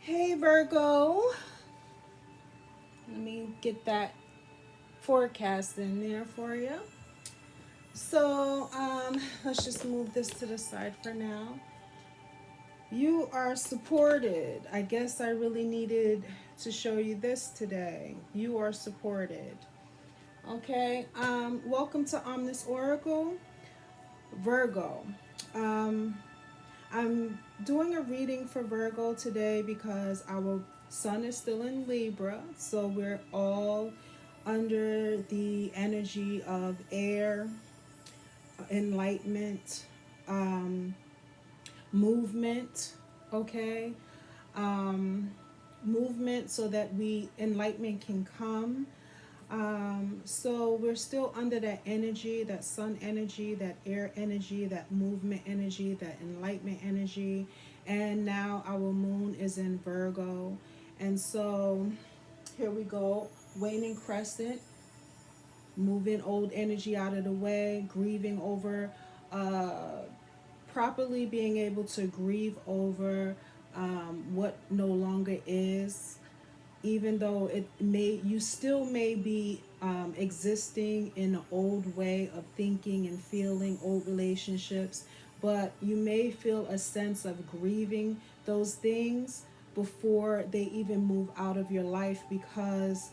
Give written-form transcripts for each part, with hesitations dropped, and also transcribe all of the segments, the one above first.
Hey Virgo, let me get that forecast in there for you. Let's just move this to the side for now. You are supported. I guess I really needed to show you this today. You are supported. Okay. Welcome to Omnis Oracle, Virgo. Um, I'm doing a reading for Virgo today because our sun is still in Libra, so we're all under the energy of air, enlightenment, um, movement, okay? Um, movement so that enlightenment can come. So we're still under that energy, that sun energy, that air energy, that movement energy, that enlightenment energy. And now our moon is in Virgo. And so here we go, waning crescent, moving old energy out of the way, grieving over, uh, properly being able to grieve over what no longer is, even though you still may be existing in an old way of thinking and feeling, old relationships, but you may feel a sense of grieving those things before they even move out of your life, because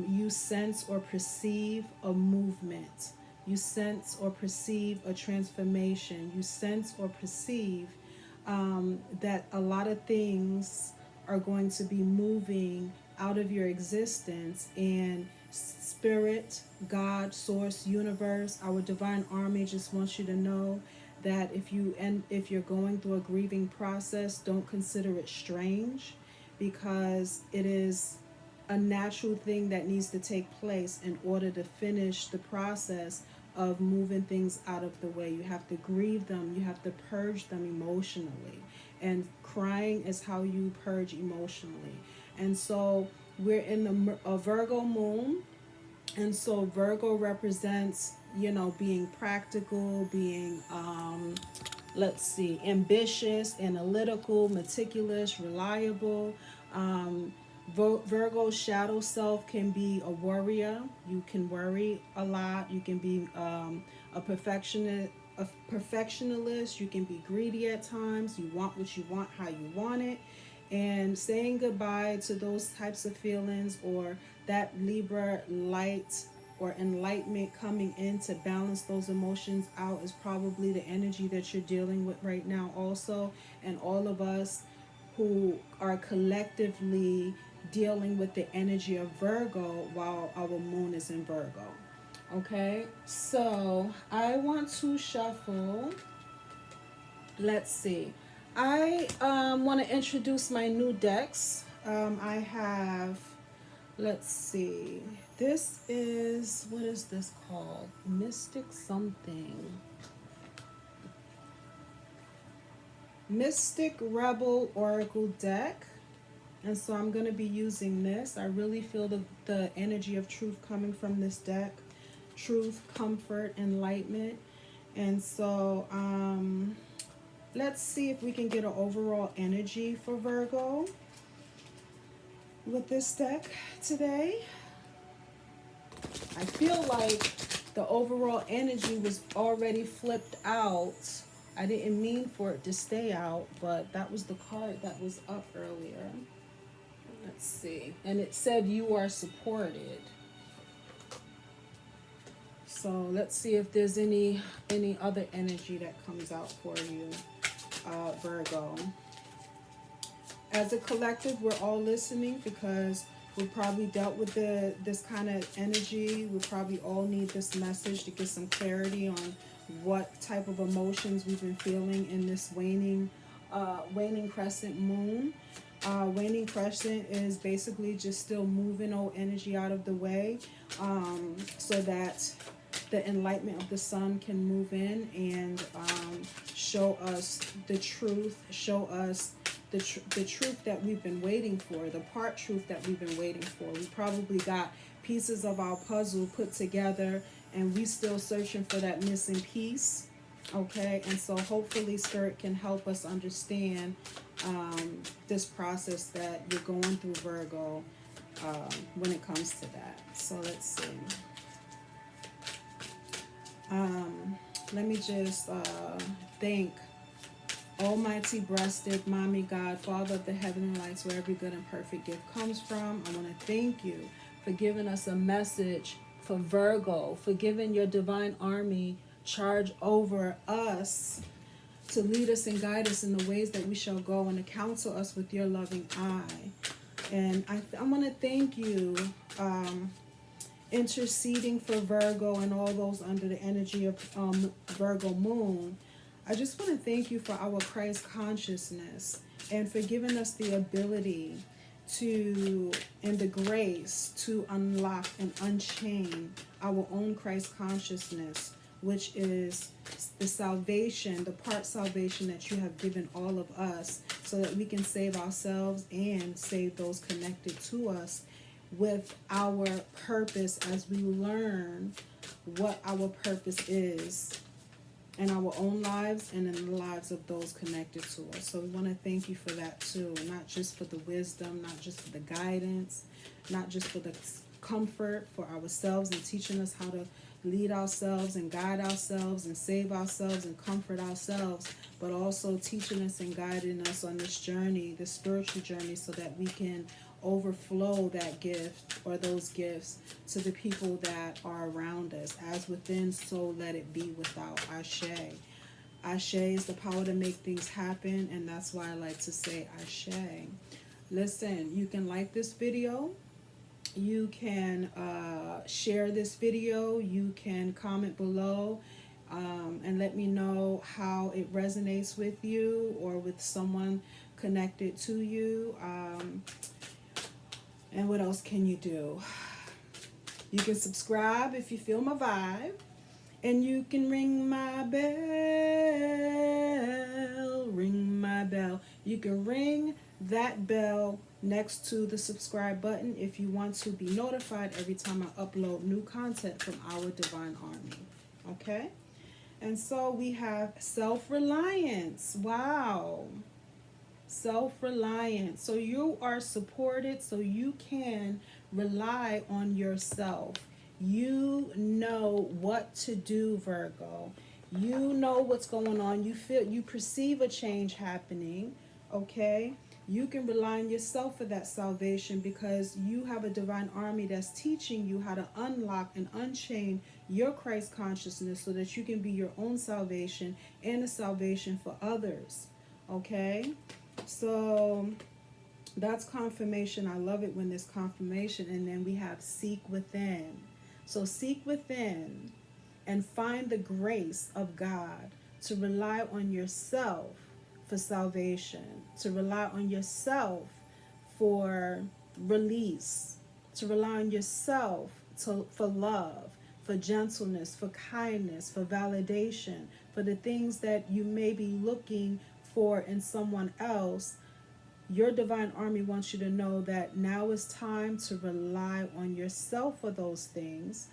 you sense or perceive a movement, you sense or perceive a transformation, you sense or perceive that a lot of things are going to be moving out of your existence, and spirit, God, source, universe, our divine army just wants you to know that if you're going through a grieving process, don't consider it strange, because it is a natural thing that needs to take place in order to finish the process of moving things out of the way. You have to grieve them, you have to purge them emotionally. And crying is how you purge emotionally. And so we're in a Virgo moon. And so Virgo represents, being practical, being, let's see, ambitious, analytical, meticulous, reliable. Um, Virgo's shadow self can be a worrier. You can worry a lot. You can be a perfectionist. A perfectionist. You can be greedy at times. You want what you want, how you want it. And saying goodbye to those types of feelings, or that Libra light or enlightenment coming in to balance those emotions out, is probably the energy that you're dealing with right now also. And all of us who are collectively dealing with the energy of Virgo while our moon is in Virgo. Okay, so I want to shuffle. Let's see. I want to introduce my new decks. I have, let's see. This is, what is this called? Mystic something. Mystic Rebel Oracle deck. And so I'm going to be using this. I really feel the energy of truth coming from this deck. Truth, comfort, enlightenment. And so let's see if we can get an overall energy for Virgo with this deck today. I feel like the overall energy was already flipped out. I didn't mean for it to stay out, but that was the card that was up earlier. Let's see. And it said you are supported. So let's see if there's any other energy that comes out for you, Virgo. As a collective, we're all listening, because we probably dealt with this kind of energy. We probably all need this message to get some clarity on what type of emotions we've been feeling in this waning crescent moon. Waning crescent is basically just still moving old energy out of the way, so that the enlightenment of the sun can move in and show us the truth, show us the truth that we've been waiting for, the part truth that we've been waiting for. We probably got pieces of our puzzle put together, and we still searching for that missing piece. Okay, and so hopefully Spirit can help us understand this process that you're going through, Virgo, when it comes to that. So let's see. Let me just thank Almighty breasted Mommy God, Father of the heavenly lights, where every good and perfect gift comes from. I want to thank you for giving us a message for Virgo, for giving your divine army charge over us to lead us and guide us in the ways that we shall go, and to counsel us with your loving eye. And I want to thank you, interceding for Virgo and all those under the energy of Virgo moon. I just want to thank you for our Christ consciousness and for giving us the ability to, and the grace to unlock and unchain our own Christ consciousness, which is the salvation, the part salvation that you have given all of us, so that we can save ourselves and save those connected to us, with our purpose as we learn what our purpose is in our own lives and in the lives of those connected to us. So we want to thank you for that too, not just for the wisdom, not just for the guidance, not just for the comfort for ourselves and teaching us how to lead ourselves and guide ourselves and save ourselves and comfort ourselves, but also teaching us and guiding us on this journey, this spiritual journey, so that we can overflow that gift or those gifts to the people that are around us. As within, so let it be without. Ashe. Ashe is the power to make things happen, and that's why I like to say Ashe. Listen, you can like this video, you can share this video, you can comment below, and let me know how it resonates with you or with someone connected to you. And what else can you do? You can subscribe if you feel my vibe. And you can ring my bell. Ring my bell. You can ring that bell next to the subscribe button if you want to be notified every time I upload new content from our divine army. Okay? And so we have self-reliance. Wow. Self-reliance. So you are supported, so you can rely on yourself. You know what to do, Virgo. You know what's going on. You perceive a change happening, okay? You can rely on yourself for that salvation, because you have a divine army that's teaching you how to unlock and unchain your Christ consciousness, so that you can be your own salvation and a salvation for others, okay? So that's confirmation. I love it when there's confirmation. And then we have seek within. So seek within and find the grace of God to rely on yourself for salvation, to rely on yourself for release, to rely on yourself for love, for gentleness, for kindness, for validation, for the things that you may be looking for in someone else. Your divine army wants you to know that now is time to rely on yourself for those things.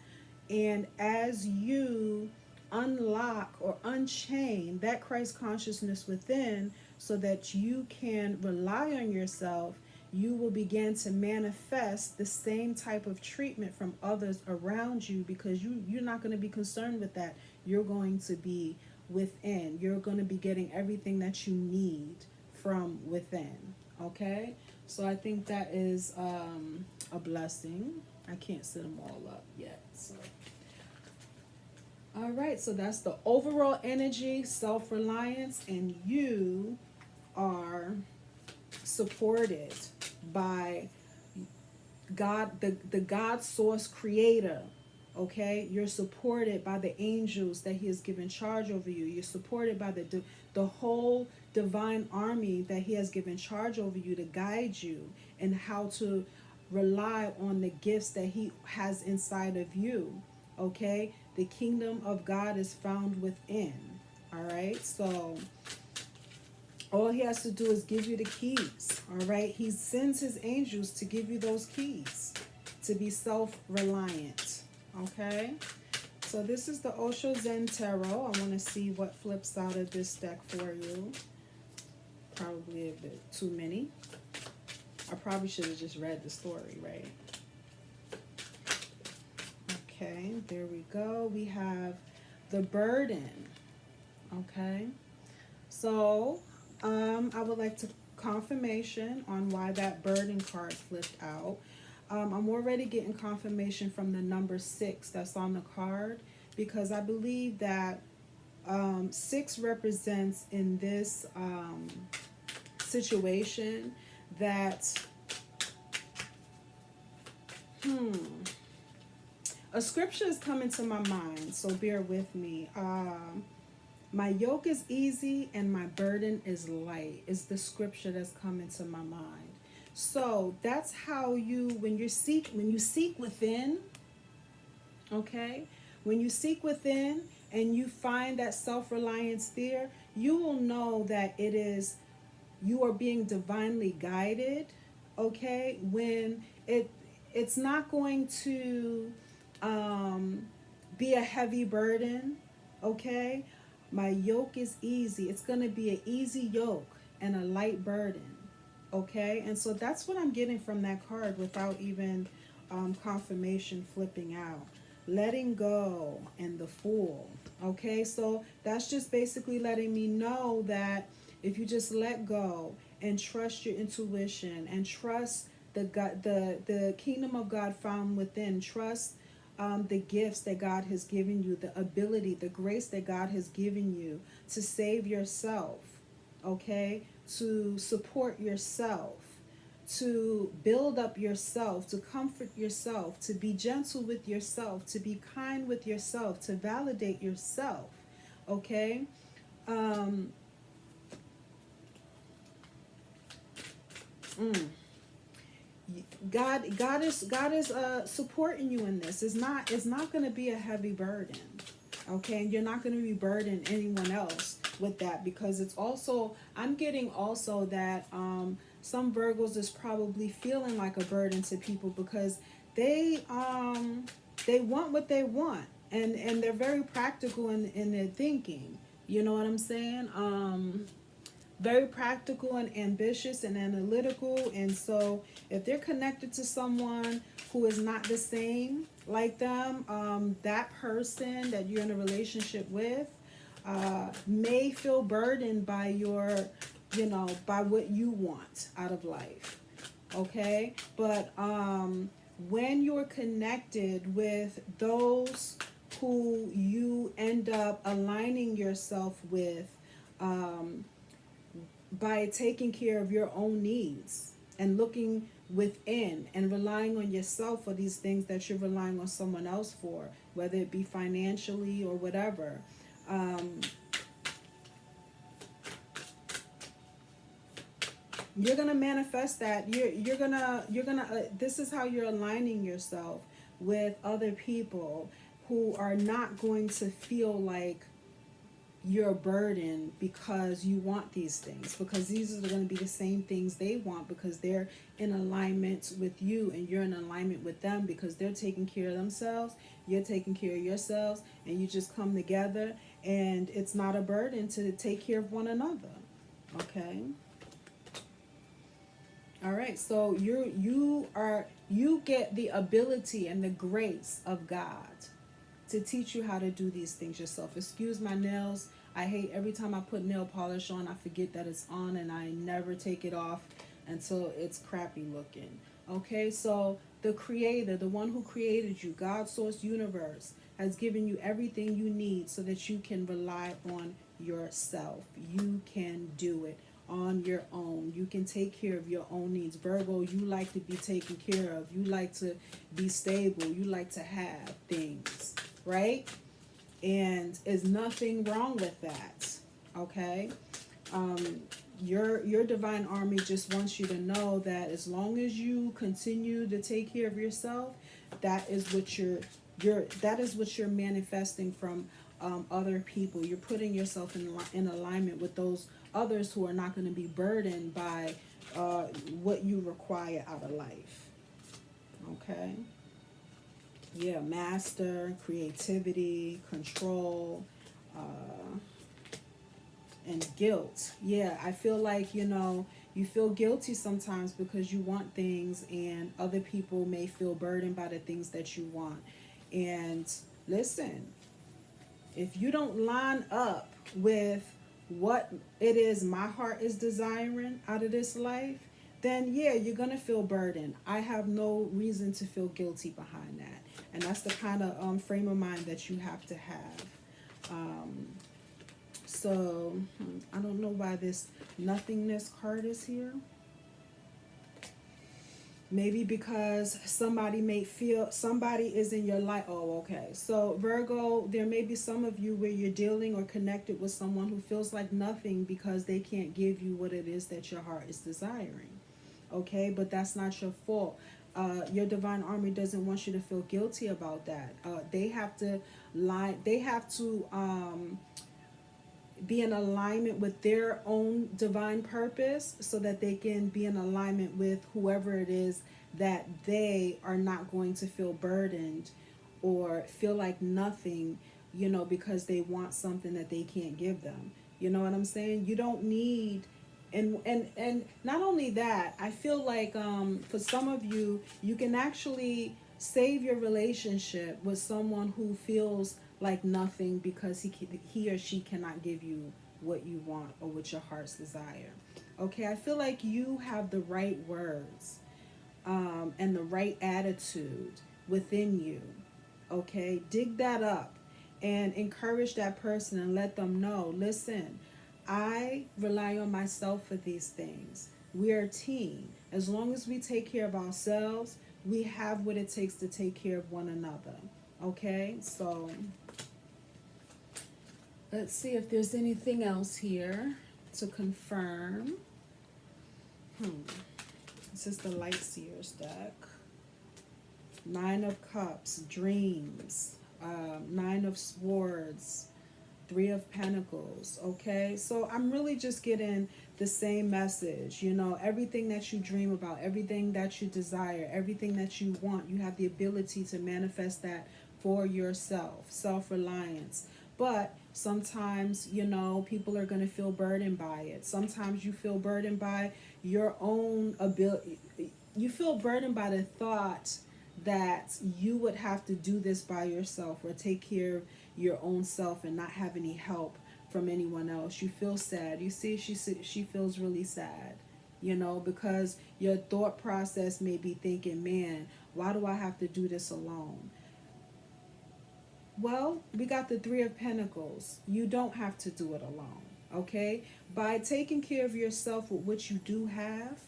And as you unlock or unchain that Christ consciousness within, so that you can rely on yourself, you will begin to manifest the same type of treatment from others around you, because you're not going to be concerned with that. You're going to be within. You're going to be getting everything that you need from within. Okay? So I think that is a blessing. I can't set them all up yet. So. All right, so that's the overall energy, self-reliance, and you are supported by God, the God source creator. Okay, you're supported by the angels that he has given charge over you. You're supported by the whole divine army that he has given charge over you to guide you and how to rely on the gifts that he has inside of you. Okay, the kingdom of God is found within. All right, so all he has to do is give you the keys. All right, he sends his angels to give you those keys to be self-reliant. Okay, So this is the Osho Zen Tarot. I want to see what flips out of this deck for you. Probably a bit too many. I probably should have just read the story, right? Okay, there we go. We have the burden. Okay. So, I would like to confirmation on why that burden card flipped out. I'm already getting confirmation from the number 6 that's on the card, because I believe that 6 represents in this situation that a scripture is coming to my mind, so bear with me. My yoke is easy and my burden is light is the scripture that's coming to my mind. So that's how when you seek within, okay? When you seek within and you find that self-reliance there, you will know that you are being divinely guided, okay? When it's not going to be a heavy burden, okay? My yoke is easy. It's going to be an easy yoke and a light burden, okay? And so that's what I'm getting from that card without even confirmation flipping out. Letting go and the Fool, okay? So that's just basically letting me know that if you just let go and trust your intuition and trust the kingdom of God found within, trust the gifts that God has given you, the ability, the grace that God has given you to save yourself, okay? To support yourself, to build up yourself, to comfort yourself, to be gentle with yourself, to be kind with yourself, to validate yourself, okay? Um, mm. God is supporting you in this. It's not going to be a heavy burden, okay? And you're not going to be burdening anyone else with that, because it's also, I'm getting also that some Virgos is probably feeling like a burden to people because they want what they want, and they're very practical in their thinking. You know what I'm saying? Very practical and ambitious and analytical, and so if they're connected to someone who is not the same like them, that person that you're in a relationship with may feel burdened by by what you want out of life, okay? But when you're connected with those who you end up aligning yourself with, by taking care of your own needs and looking within and relying on yourself for these things that you're relying on someone else for, whether it be financially or whatever. You're gonna manifest that. You're gonna this is how you're aligning yourself with other people who are not going to feel like you're a burden because you want these things, because these are going to be the same things they want, because they're in alignment with you and you're in alignment with them, because they're taking care of themselves, you're taking care of yourselves, and you just come together and it's not a burden to take care of one another, okay? All right, so you get the ability and the grace of God to teach you how to do these things yourself. Excuse my nails. I hate every time I put nail polish on, I forget that it's on and I never take it off until it's crappy looking. Okay, so the creator, the one who created you, God, source, universe, has given you everything you need so that you can rely on yourself. You can do it on your own. You can take care of your own needs. Virgo, you like to be taken care of. You like to be stable. You like to have things, right? And there's nothing wrong with that, okay? Your divine army just wants you to know that as long as you continue to take care of yourself, that is what you're manifesting from other people. You're putting yourself in alignment with those others who are not going to be burdened by what you require out of life. Okay. Yeah, master, creativity, control, and guilt. Yeah, I feel like, you feel guilty sometimes because you want things and other people may feel burdened by the things that you want. And listen, if you don't line up with what it is my heart is desiring out of this life, then yeah, you're going to feel burdened. I have no reason to feel guilty behind that. And that's the kind of frame of mind that you have to have. Um, I don't know why this nothingness card is here. Maybe because somebody is in your life. Oh, okay. So Virgo, there may be some of you where you're dealing or connected with someone who feels like nothing because they can't give you what it is that your heart is desiring. Okay, but that's not your fault. Your divine army doesn't want you to feel guilty about that. They have to lie. They have to be in alignment with their own divine purpose so that they can be in alignment with whoever it is that they are not going to feel burdened or feel like nothing, because they want something that they can't give them. You know what I'm saying? You don't need, and not only that, I feel like for some of you, you can actually save your relationship with someone who feels like nothing because he or she cannot give you what you want or what your heart's desire. Okay, I feel like you have the right words and the right attitude within you. Okay, dig that up and encourage that person and let them know, listen, I rely on myself for these things. We're a team. As long as we take care of ourselves, we have what it takes to take care of one another. Okay, so let's see if there's anything else here to confirm. This is the Light Seers deck. Nine of Cups, Dreams, Nine of Swords, Three of Pentacles. Okay, so I'm really just getting the same message. Everything that you dream about, everything that you desire, everything that you want, you have the ability to manifest that for yourself. Self-reliance. But sometimes, people are going to feel burdened by it. Sometimes you feel burdened by your own ability. You feel burdened by the thought that you would have to do this by yourself or take care of your own self and not have any help from anyone else. You feel sad. You see, she feels really sad, because your thought process may be thinking, man, why do I have to do this alone? Well, we got the Three of Pentacles. You don't have to do it alone, okay? By taking care of yourself with what you do have,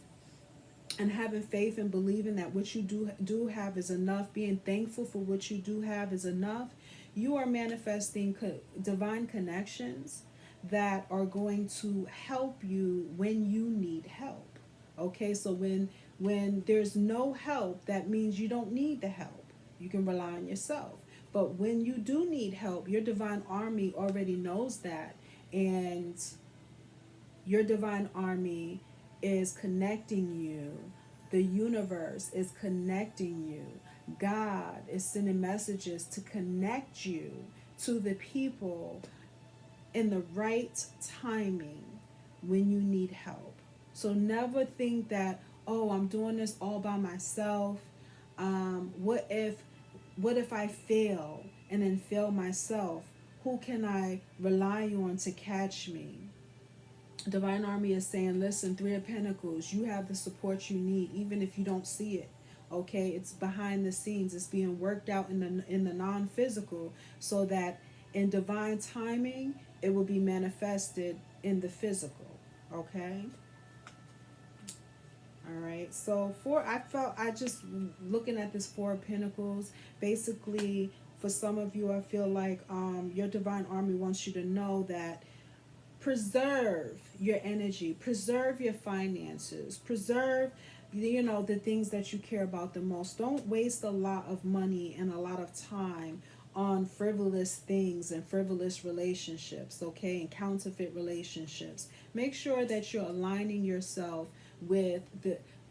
and having faith and believing that what you do have is enough, being thankful for what you do have is enough, you are manifesting divine connections that are going to help you when you need help. Okay, so when there's no help, that means you don't need the help. You can rely on yourself. But when you do need help, your divine army already knows that, and your divine army is connecting you. The universe is connecting you. God is sending messages to connect you to the people in the right timing when you need help. So never think that, oh, I'm doing this all by myself. What if I fail and then fail myself? Who can I rely on to catch me? Divine Army is saying, listen, Three of Pentacles, you have the support you need, even if you don't see it. Okay, it's behind the scenes. It's being worked out in the non-physical, so that in divine timing, it will be manifested in the physical. Okay. All right. So I just looking at this Four of Pentacles. Basically, for some of you, I feel like your divine army wants you to know that preserve your energy, preserve your finances, preserve the things that you care about the most. Don't waste a lot of money and a lot of time on frivolous things and frivolous relationships, okay, and counterfeit relationships. Make sure that you're aligning yourself with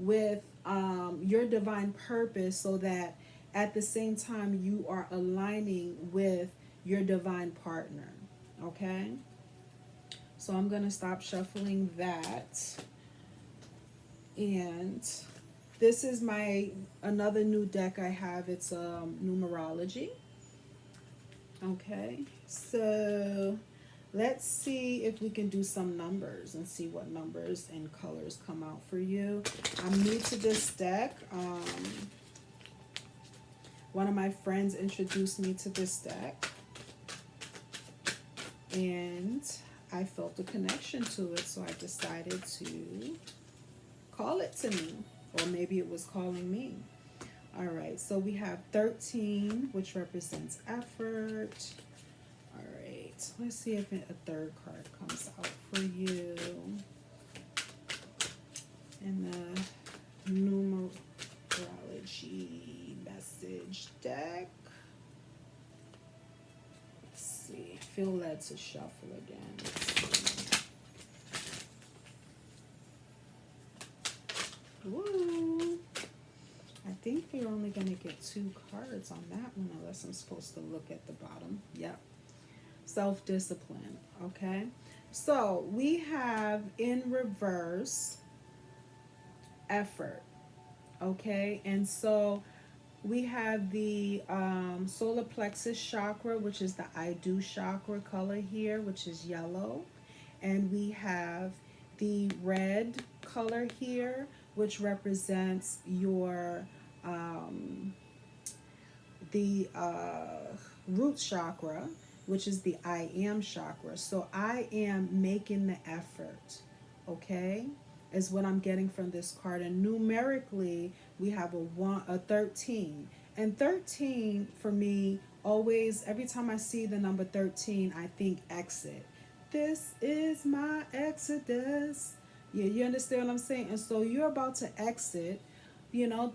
your divine purpose, so that at the same time you are aligning with your divine partner. Okay, so I'm going to stop shuffling that. And this is my another new deck I have. It's numerology. Okay, so let's see if we can do some numbers and see what numbers and colors come out for you. I'm new to this deck. One of my friends introduced me to this deck, and I felt a connection to it, so I decided to call it to me, or maybe it was calling me. All right, so we have 13, which represents effort. All right, let's see if a third card comes out for you in the numerology message deck. Let's see, feel led to shuffle again. Woo! I think we're only going to get 2 cards on that one, unless I'm supposed to look at the bottom. Yep. Self-discipline. Okay. So we have in reverse effort. Okay. And so we have the solar plexus chakra, which is the I do chakra color here, which is yellow. And we have the red color here, which represents your the root chakra, which is the I am chakra. So I am making the effort, okay, is what I'm getting from this card. And numerically, we have a 13. And 13 for me, always, every time I see the number 13, I think exit. This is my exodus. Yeah, you understand what I'm saying? And so you're about to exit,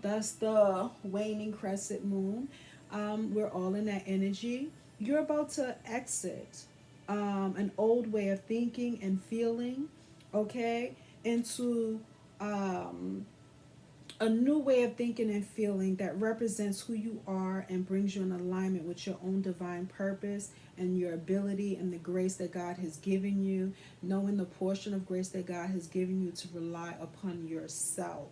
that's the waning crescent moon. We're all in that energy. You're about to exit an old way of thinking and feeling, okay, into a new way of thinking and feeling that represents who you are and brings you in alignment with your own divine purpose and your ability and the grace that God has given you, knowing the portion of grace that God has given you to rely upon yourself.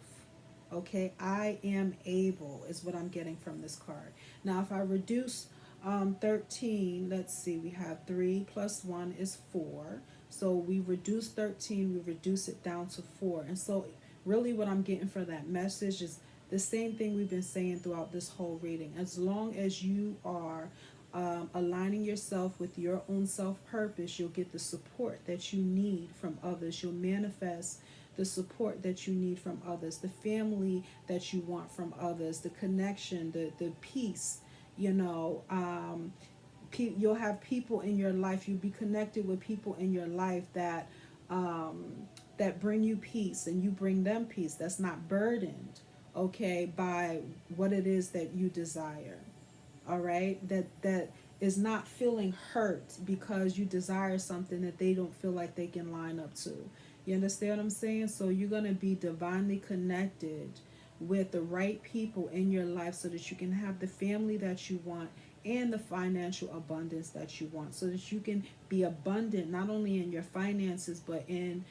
Okay, I am able is what I'm getting from this card. Now, if I reduce 13, let's see, we have 3 plus 1 is 4. So we reduce 13, we reduce it down to 4. And so really what I'm getting for that message is the same thing we've been saying throughout this whole reading. As long as you are aligning yourself with your own self-purpose, you'll get the support that you need from others. You'll manifest the support that you need from others, the family that you want from others, the connection, the peace, you'll have people in your life. You'll be connected with people in your life that that bring you peace, and you bring them peace. That's not burdened, okay, by what it is that you desire. All right, that is not feeling hurt because you desire something that they don't feel like they can line up to. You understand what I'm saying? So you're going to be divinely connected with the right people in your life so that you can have the family that you want and the financial abundance that you want, so that you can be abundant not only in your finances but in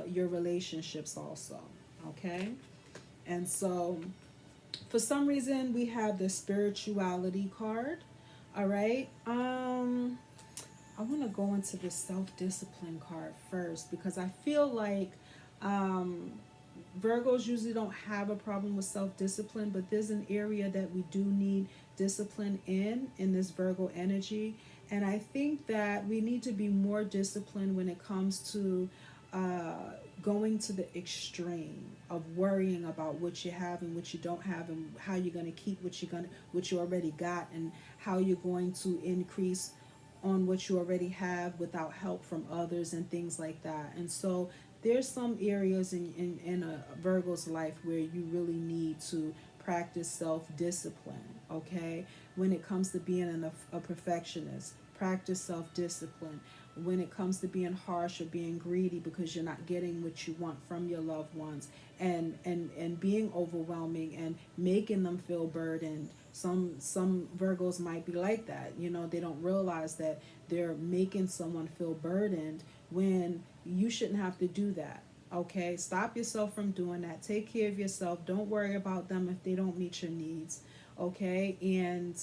your relationships also. Okay, and so for some reason we have the spirituality card. All right, I want to go into the self-discipline card first, because I feel like Virgos usually don't have a problem with self-discipline, but there's an area that we do need discipline in this Virgo energy. And I think that we need to be more disciplined when it comes to going to the extreme of worrying about what you have and what you don't have, and how you're going to keep what you already got, and how you're going to increase on what you already have without help from others and things like that. And so there's some areas in a Virgo's life where you really need to practice self-discipline, okay? When it comes to being a perfectionist, practice self-discipline. When it comes to being harsh or being greedy because you're not getting what you want from your loved ones, and being overwhelming and making them feel burdened, Some Virgos might be like that. You know, they don't realize that they're making someone feel burdened when you shouldn't have to do that. Okay, stop yourself from doing that. Take care of yourself. Don't worry about them if they don't meet your needs. Okay, and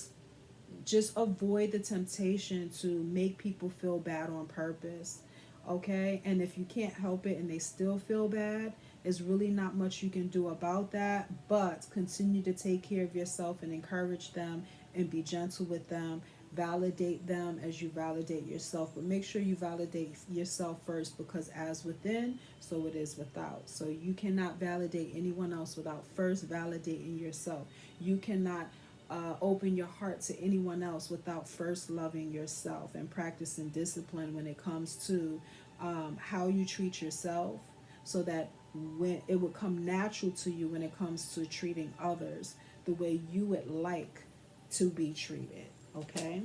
just avoid the temptation to make people feel bad on purpose. Okay, and if you can't help it and they still feel bad, there's really not much you can do about that, but continue to take care of yourself and encourage them and be gentle with them. Validate them as you validate yourself, but make sure you validate yourself first, because as within, so it is without. So you cannot validate anyone else without first validating yourself. You cannot open your heart to anyone else without first loving yourself and practicing discipline when it comes to how you treat yourself, so that when it would come natural to you when it comes to treating others the way you would like to be treated. Okay,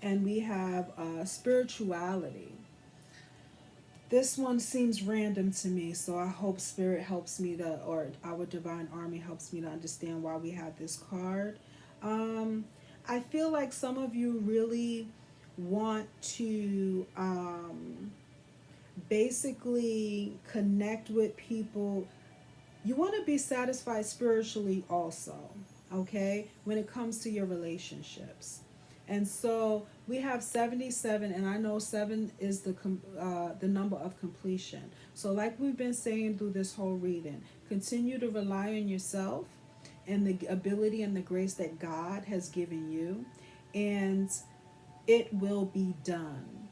and we have spirituality. This one seems random to me, so I hope Spirit helps me to, or our Divine Army helps me to understand why we have this card. Um, I feel like some of you really want to basically connect with people. You want to be satisfied spiritually also, okay, when it comes to your relationships. And so we have 77, and I know 7 is the number of completion. So like we've been saying through this whole reading, continue to rely on yourself and the ability and the grace that God has given you, and it will be done.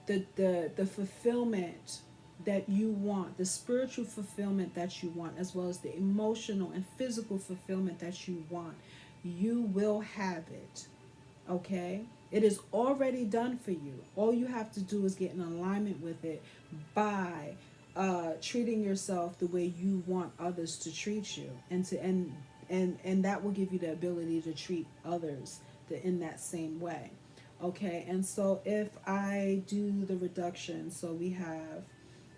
The fulfillment that you want, the spiritual fulfillment that you want, as well as the emotional and physical fulfillment that you want, you will have it. Okay, it is already done for you. All you have to do is get in alignment with it by treating yourself the way you want others to treat you, and that will give you the ability to treat others in that same way. Okay, and so if I do the reduction, so we have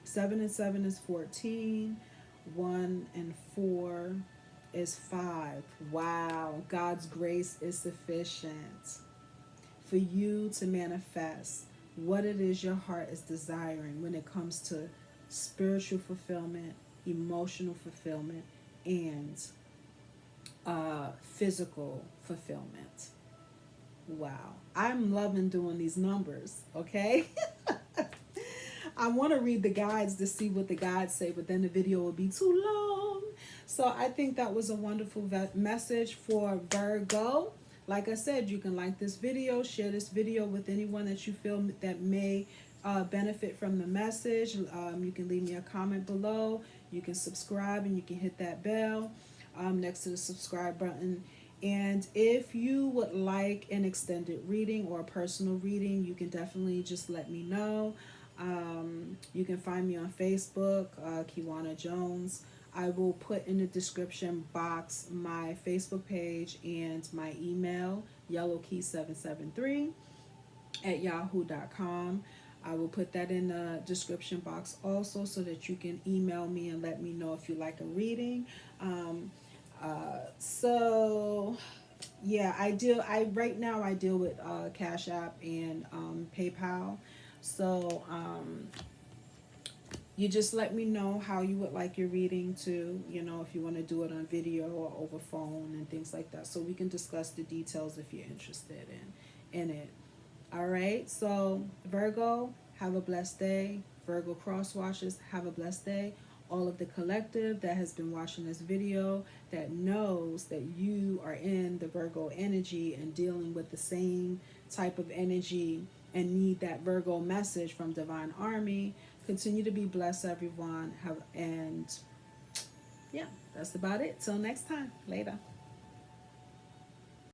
7 and 7 is 14, 1 and 4 is 5. Wow, God's grace is sufficient for you to manifest what it is your heart is desiring when it comes to spiritual fulfillment, emotional fulfillment, and physical fulfillment. Wow, I'm loving doing these numbers, okay? I want to read the guides to see what the guides say, but then the video will be too long. So I think that was a wonderful message for Virgo. Like I said, you can like this video, share this video with anyone that you feel that may benefit from the message. You can leave me a comment below. You can subscribe and you can hit that bell next to the subscribe button. And if you would like an extended reading or a personal reading, you can definitely just let me know. You can find me on Facebook, Kiwana Jones. I will put in the description box my Facebook page and my email, yellowkey773@yahoo.com. I will put that in the description box also, so that you can email me and let me know if you like a reading. So yeah, I right now I deal with Cash App and PayPal. So you just let me know how you would like your reading to, if you want to do it on video or over phone and things like that, so we can discuss the details if you're interested in it. All right, so Virgo, have a blessed day. Virgo cross watchers, have a blessed day. All of the collective that has been watching this video, that knows that you are in the Virgo energy and dealing with the same type of energy and need that Virgo message from Divine Army, continue to be blessed, everyone. And yeah, that's about it. Till next time. Later.